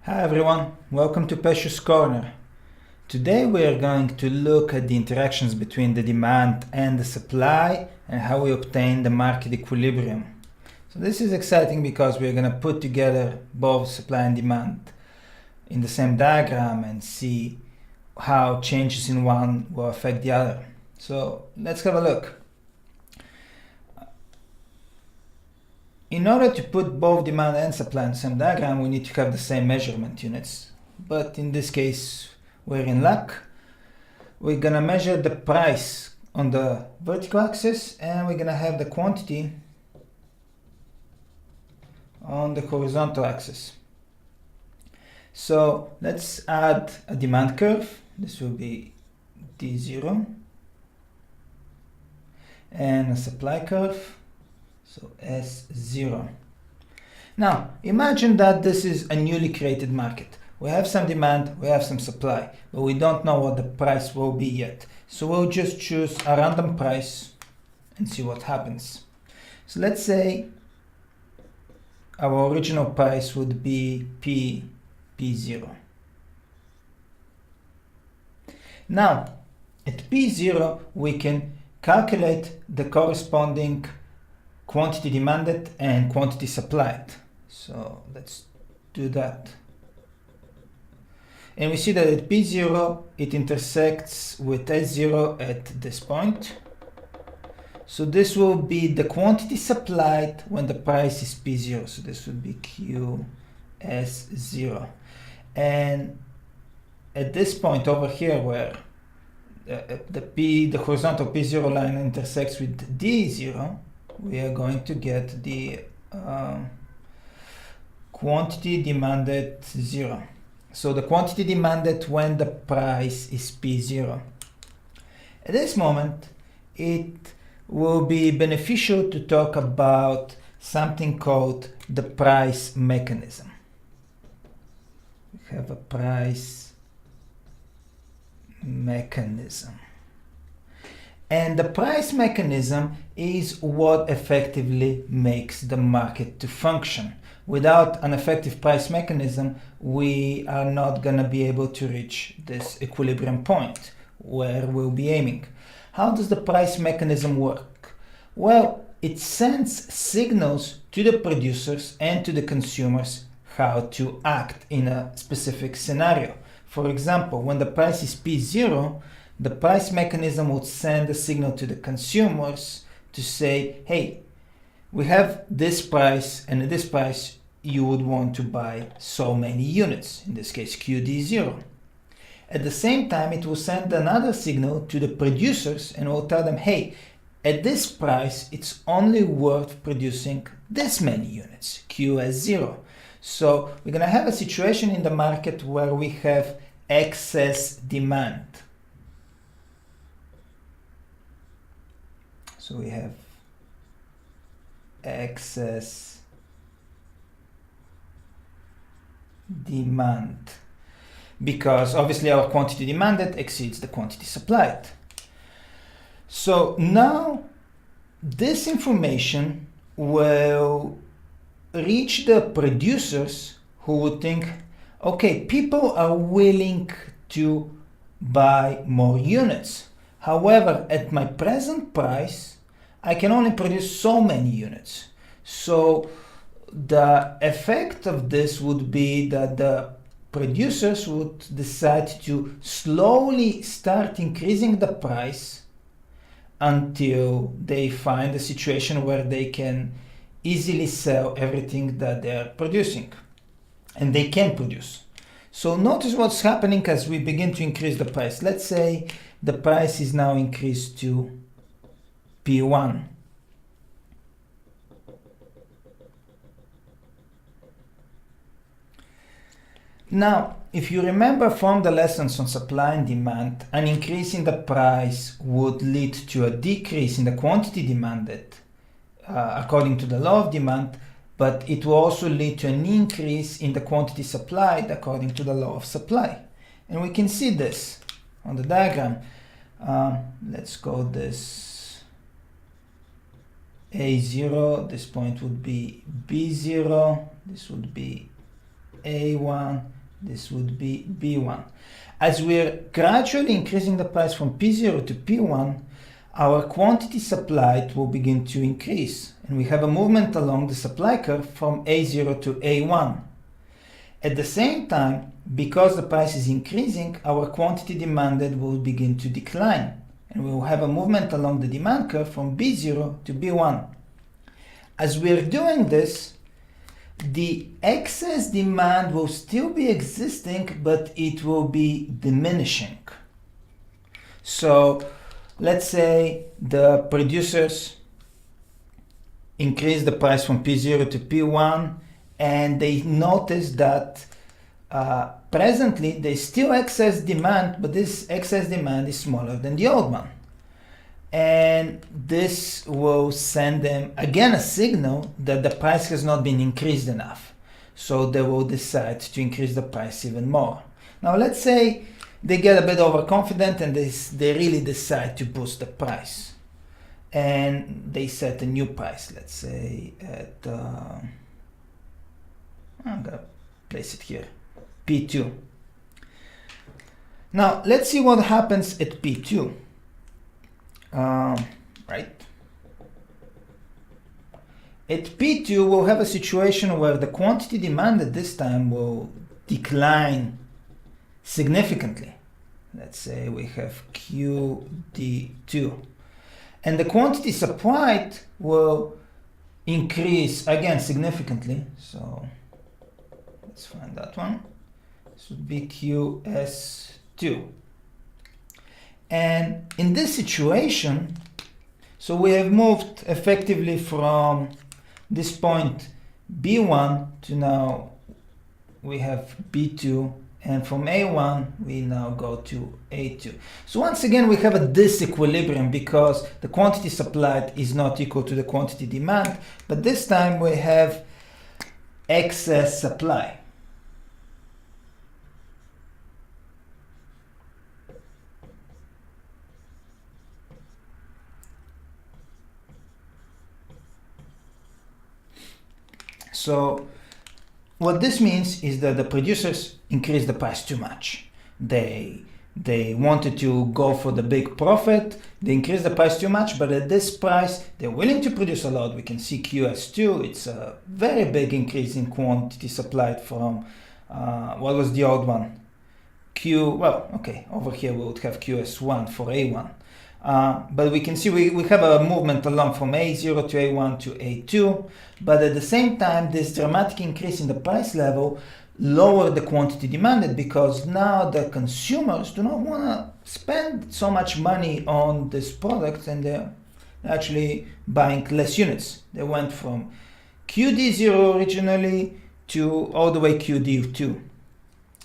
Hi everyone, welcome to Peschu's Corner. Today we are going to look at the interactions between the demand and the supply and how we obtain the market equilibrium. So this is exciting because we're going to put together both supply and demand in the same diagram and see how changes in one will affect the other. So let's have a look. In order to put both demand and supply in the same diagram, we need to have the same measurement units. But in this case, we're in luck. We're gonna measure the price on the vertical axis and we're gonna have the quantity on the horizontal axis. So let's add a demand curve. This will be D0 and a supply curve. So S0. Now, imagine that this is a newly created market. We have some demand, we have some supply, but we don't know what the price will be yet. So we'll just choose a random price and see what happens. So let's say our original price would be P0. Now, at P0, we can calculate the corresponding quantity demanded and quantity supplied. So let's do that. And we see that at P0 it intersects with S0 at this point. So this will be the quantity supplied when the price is P0. So this would be QS0. And at this point over here where the horizontal P0 line intersects with D0, we are going to get the quantity demanded 0. So the quantity demanded when the price is P0. At this moment, it will be beneficial to talk about something called the price mechanism. We have a price mechanism. And the price mechanism is what effectively makes the market to function. Without an effective price mechanism, we are not going to be able to reach this equilibrium point where we'll be aiming. How does the price mechanism work? Well, it sends signals to the producers and to the consumers how to act in a specific scenario. For example, when the price is P0, the price mechanism would send a signal to the consumers to say, hey, we have this price, and at this price you would want to buy so many units, in this case QD0. At the same time, it will send another signal to the producers and will tell them, hey, at this price it's only worth producing this many units, QS0. So we're going to have a situation in the market where we have excess demand. So we have excess demand because obviously our quantity demanded exceeds the quantity supplied. So now this information will reach the producers who would think, okay, people are willing to buy more units. However, at my present price, I can only produce so many units. So the effect of this would be that the producers would decide to slowly start increasing the price until they find a situation where they can easily sell everything that they are producing. And they can produce. So notice what's happening as we begin to increase the price. Let's say the price is now increased to P1. Now, if you remember from the lessons on supply and demand, an increase in the price would lead to a decrease in the quantity demanded according to the law of demand, but it will also lead to an increase in the quantity supplied according to the law of supply. And we can see this on the diagram. Let's call this A0, this point would be B0, this would be A1, this would be B1. As we're gradually increasing the price from P0 to P1, our quantity supplied will begin to increase, and we have a movement along the supply curve from A0 to A1. At the same time, because the price is increasing, our quantity demanded will begin to decline, and we will have a movement along the demand curve from B0 to B1. As we're doing this, the excess demand will still be existing, but it will be diminishing. So let's say the producers increase the price from P0 to P1, and they notice that presently there's still excess demand, but this excess demand is smaller than the old one. And this will send them again a signal that the price has not been increased enough. So they will decide to increase the price even more. Now let's say they get a bit overconfident and they really decide to boost the price. And they set a new price, let's say at, I'm gonna place it here, P2. Now let's see what happens at P2. Right? At P2, we'll have a situation where the quantity demanded this time will decline significantly. Let's say we have QD2. And the quantity supplied will increase again significantly. So let's find that one. This would be QS2. And in this situation, so we have moved effectively from this point B1 to now we have B2, and from A1 we now go to A2. So once again we have a disequilibrium because the quantity supplied is not equal to the quantity demand, but this time we have excess supply. So what this means is that the producers increased the price too much. They wanted to go for the big profit. They increased the price too much, but at this price, they're willing to produce a lot. We can see QS2. It's a very big increase in quantity supplied from, what was the old one? Over here we would have QS1 for A1. But we can see we have a movement along from A0 to A1 to A2, but at the same time this dramatic increase in the price level lowered the quantity demanded because now the consumers do not want to spend so much money on this product and they're actually buying less units. They went from QD0 originally to all the way QD2.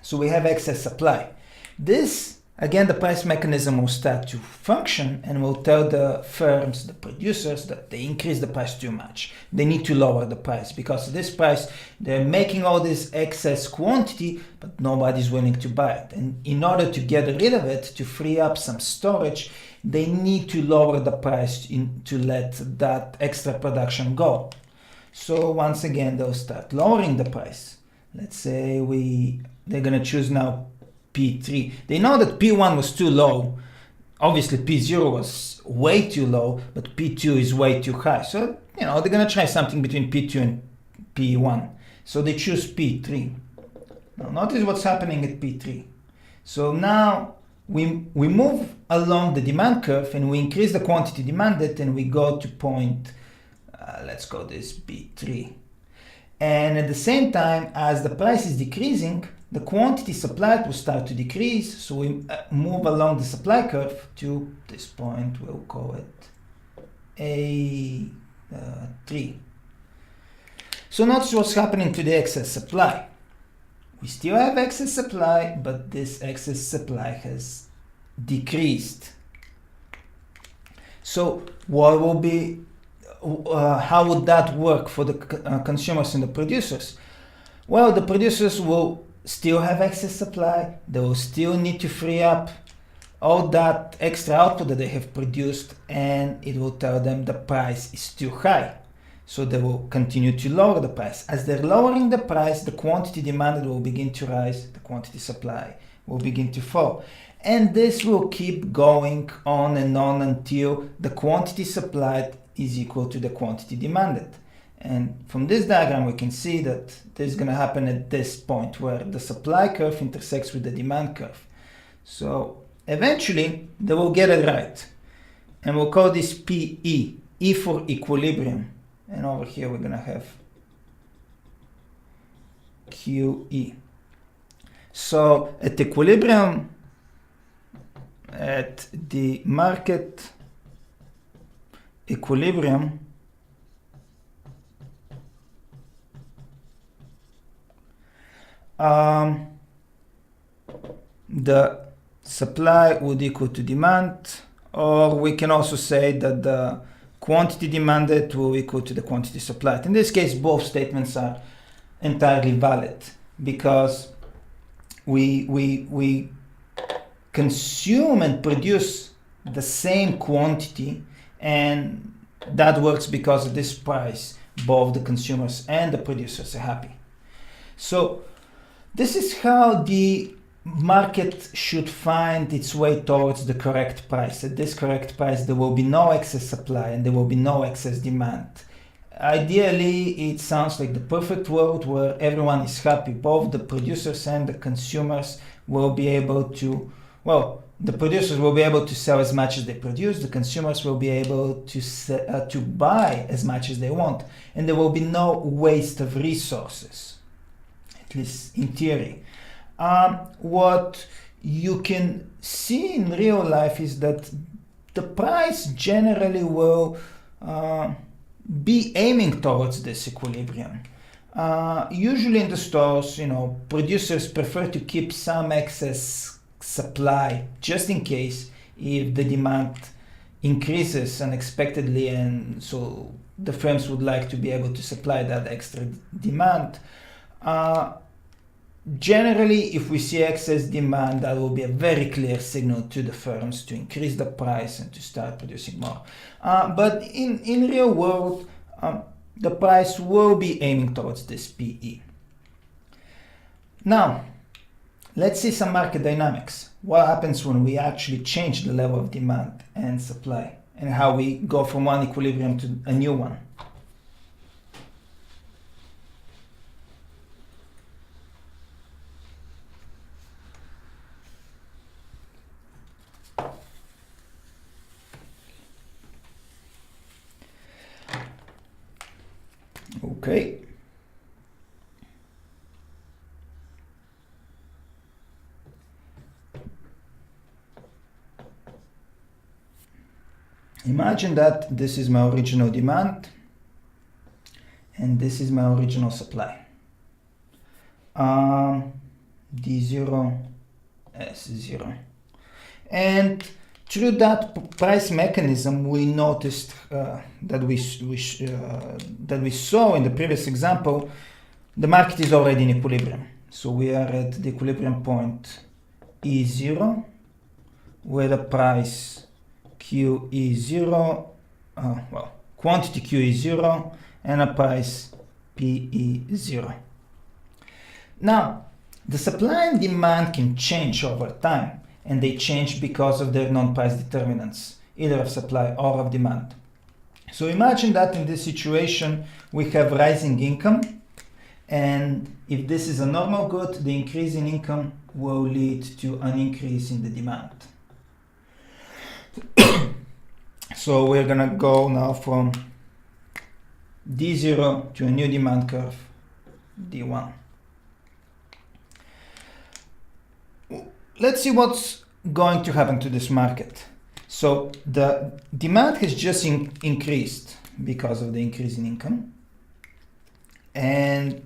So we have excess supply. This again, the price mechanism will start to function and will tell the firms, the producers, that they increase the price too much. They need to lower the price because this price, they're making all this excess quantity, but nobody's willing to buy it. And in order to get rid of it, to free up some storage, they need to lower the price to let that extra production go. So once again, they'll start lowering the price. Let's say they're going to choose now P3. They know that P1 was too low. Obviously P0 was way too low, but P2 is way too high. So, they're going to try something between P2 and P1. So they choose P3. Now notice what's happening at P3. So now we move along the demand curve and we increase the quantity demanded and we go to point, let's call this B3. And at the same time, as the price is decreasing, the quantity supplied will start to decrease, so we move along the supply curve to this point, we'll call it A3. So notice what's happening to the excess supply. We still have excess supply, but this excess supply has decreased. So what will be, how would that work for the consumers and the producers? Well, the producers will still have excess supply. They will still need to free up all that extra output that they have produced, and it will tell them the price is too high. So they will continue to lower the price. As they're lowering the price, the quantity demanded will begin to rise, the quantity supply will begin to fall. And this will keep going on and on until the quantity supplied is equal to the quantity demanded. And from this diagram, we can see that this is going to happen at this point where the supply curve intersects with the demand curve. So eventually, they will get it right. And we'll call this PE, E for equilibrium. And over here, we're going to have QE. So at equilibrium, at the market equilibrium, the supply would equal to demand, or we can also say that the quantity demanded will equal to the quantity supplied. In this case, both statements are entirely valid because we consume and produce the same quantity, and that works because of this price. Both the consumers and the producers are happy. So this is how the market should find its way towards the correct price. At this correct price, there will be no excess supply and there will be no excess demand. Ideally, it sounds like the perfect world where everyone is happy. Both the producers and the consumers will be able to, well, the producers will be able to sell as much as they produce, the consumers will be able to buy as much as they want, and there will be no waste of resources, at least in theory. What you can see in real life is that the price generally will be aiming towards this equilibrium. Usually in the stores, producers prefer to keep some excess supply just in case if the demand increases unexpectedly, and so the firms would like to be able to supply that extra demand. Generally, if we see excess demand, that will be a very clear signal to the firms to increase the price and to start producing more. But in real world, the price will be aiming towards this PE. Now, let's see some market dynamics. What happens when we actually change the level of demand and supply, and how we go from one equilibrium to a new one. Okay. Imagine that this is my original demand and this is my original supply. D0, S0. And through that price mechanism, we noticed that we saw in the previous example, the market is already in equilibrium. So we are at the equilibrium point E0, where the price Q is 0, quantity Q is 0, and a price P is 0. Now, the supply and demand can change over time, and they change because of their non-price determinants, either of supply or of demand. So imagine that in this situation, we have rising income, and if this is a normal good, the increase in income will lead to an increase in the demand. So we're gonna go now from D0 to a new demand curve, D1. Let's see what's going to happen to this market. So the demand has just increased because of the increase in income, and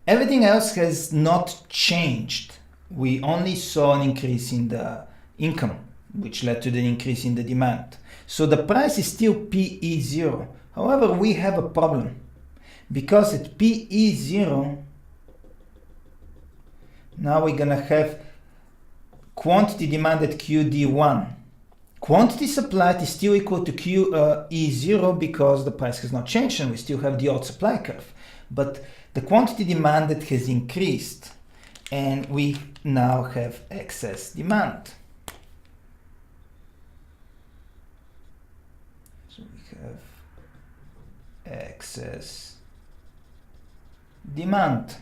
everything else has not changed. We only saw an increase in the income, which led to the increase in the demand. So the price is still PE0. However, we have a problem because at PE0, now we're gonna have quantity demanded QD1, Quantity supplied is still equal to QE0 because the price has not changed and we still have the old supply curve. But the quantity demanded has increased and we now have excess demand. So we have excess demand.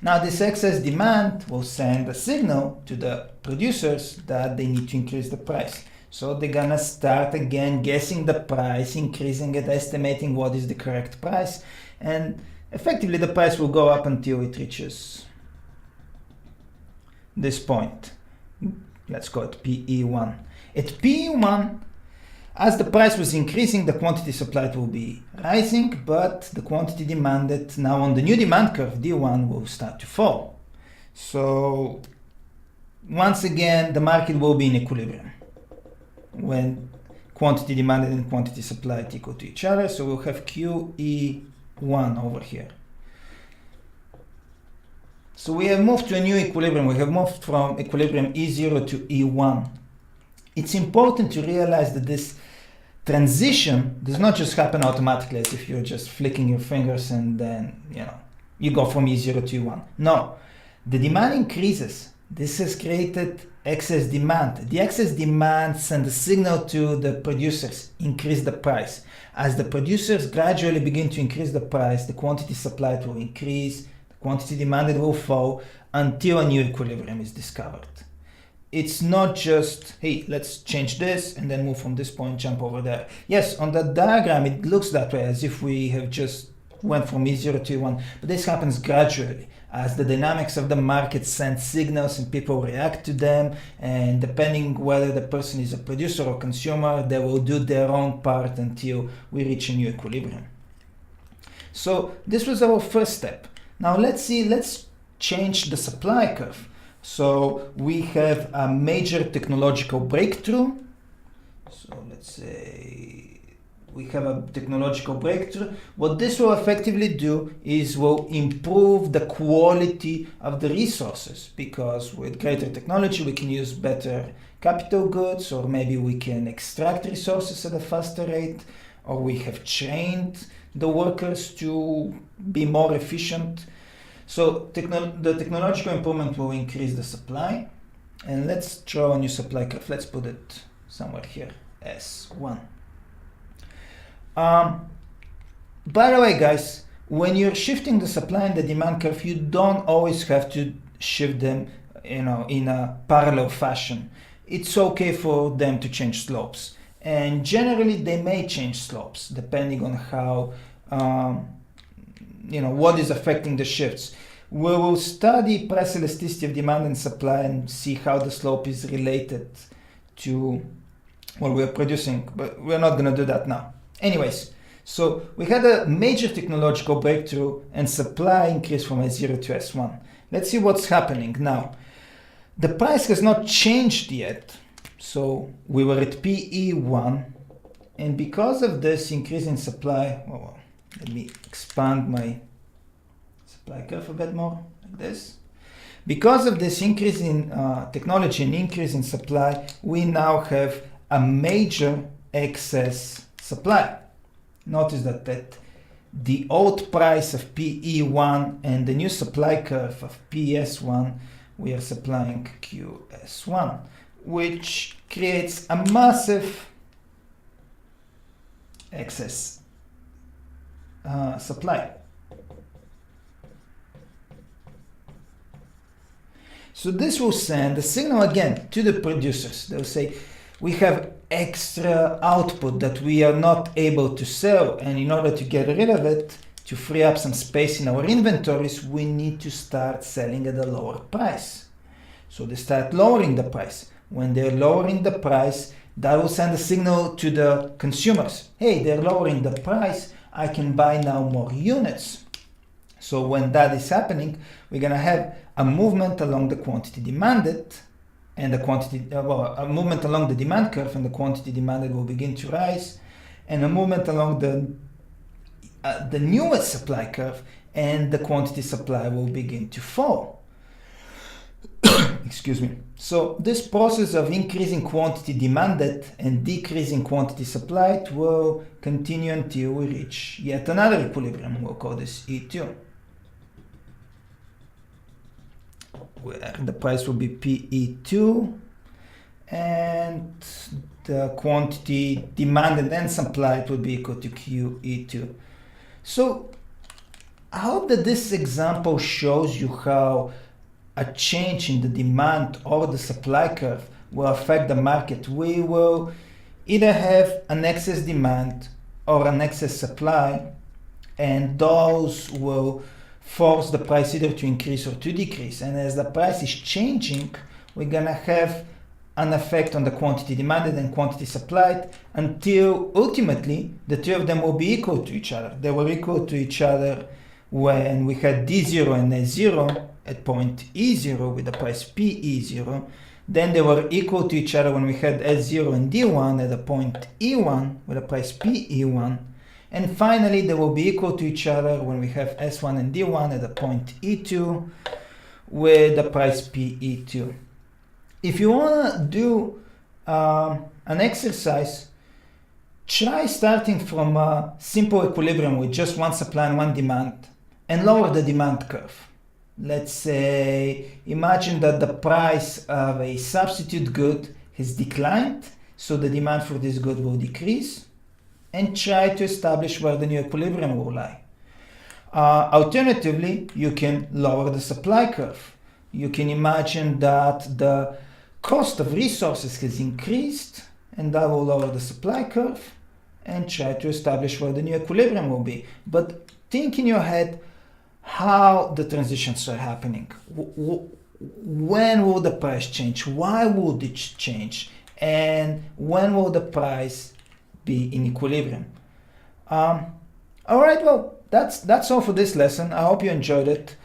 Now this excess demand will send a signal to the producers that they need to increase the price. So they're gonna start again guessing the price, increasing it, estimating what is the correct price, and effectively the price will go up until it reaches this point. Let's call it PE1. At PE1, as the price was increasing, the quantity supplied will be rising, but the quantity demanded now on the new demand curve, D1, will start to fall. So once again, the market will be in equilibrium when quantity demanded and quantity supplied equal to each other. So we'll have QE1 over here. So we have moved to a new equilibrium. We have moved from equilibrium E0 to E1. It's important to realize that this transition does not just happen automatically as if you're just flicking your fingers and then, you go from E0 to E1. No, the demand increases. This has created excess demand. The excess demand sends a signal to the producers, increase the price. As the producers gradually begin to increase the price, the quantity supplied will increase, the quantity demanded will fall until a new equilibrium is discovered. It's not just, hey, let's change this and then move from this point, jump over there. Yes, on the diagram, it looks that way as if we have just went from E0 to E1, but this happens gradually as the dynamics of the market send signals and people react to them, and depending whether the person is a producer or consumer, they will do their own part until we reach a new equilibrium. So this was our first step. Now let's change the supply curve. So we have a major technological breakthrough. So let's say we have a technological breakthrough. What this will effectively do is will improve the quality of the resources, because with greater technology we can use better capital goods, or maybe we can extract resources at a faster rate, or we have trained the workers to be more efficient. So the technological improvement will increase the supply. And let's draw a new supply curve. Let's put it somewhere here, S1. By the way, guys, when you're shifting the supply and the demand curve, you don't always have to shift them in a parallel fashion. It's okay for them to change slopes. And generally, they may change slopes depending on how what is affecting the shifts. We will study price elasticity of demand and supply and see how the slope is related to what we are producing, but we're not going to do that now. Anyways, so we had a major technological breakthrough and supply increase from S0 to S1. Let's see what's happening now. The price has not changed yet. So we were at PE1, and because of this increase in supply, let me expand my supply curve a bit more, like this. Because of this increase in technology and increase in supply, we now have a major excess supply. Notice that the old price of PE1 and the new supply curve of PS1, we are supplying QS1, which creates a massive excess supply. So this will send a signal again to the producers. They'll say, we have extra output that we are not able to sell, and in order to get rid of it, to free up some space in our inventories, we need to start selling at a lower price. So they start lowering the price. When they're lowering the price, that will send a signal to the consumers. Hey, they're lowering the price. I can buy now more units. So when that is happening, we're going to have a movement along the quantity demanded, and the quantity, a movement along the demand curve, and the quantity demanded will begin to rise, and a movement along the newest supply curve, and the quantity supply will begin to fall. Excuse me. So this process of increasing quantity demanded and decreasing quantity supplied will continue until we reach yet another equilibrium. We'll call this E2, where the price will be PE2 and the quantity demanded and supplied will be equal to QE2. So I hope that this example shows you how a change in the demand or the supply curve will affect the market. We will either have an excess demand or an excess supply, and those will force the price either to increase or to decrease. And as the price is changing, we're gonna have an effect on the quantity demanded and quantity supplied until ultimately the two of them will be equal to each other. They were equal to each other when we had D0 and S0 at point E0 with the price PE0. Then they were equal to each other when we had S0 and D1 at the point E1 with the price PE1. And finally, they will be equal to each other when we have S1 and D1 at the point E2 with the price PE2. If you want to do an exercise, try starting from a simple equilibrium with just one supply and one demand and lower the demand curve. Let's say, imagine that the price of a substitute good has declined, so the demand for this good will decrease, and try to establish where the new equilibrium will lie. Alternatively, you can lower the supply curve. You can imagine that the cost of resources has increased, and that will lower the supply curve, and try to establish where the new equilibrium will be. But think in your head how the transitions are happening. When will the price change? Why would it change? And when will the price be in equilibrium? All right, well, that's all for this lesson. I hope you enjoyed it.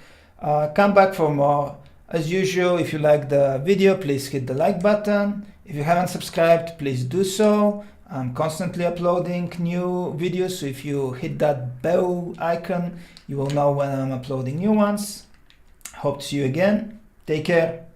Come back for more. As usual, if you like the video, please hit the like button. If you haven't subscribed, please do so. I'm constantly uploading new videos, so if you hit that bell icon, you will know when I'm uploading new ones. Hope to see you again. Take care.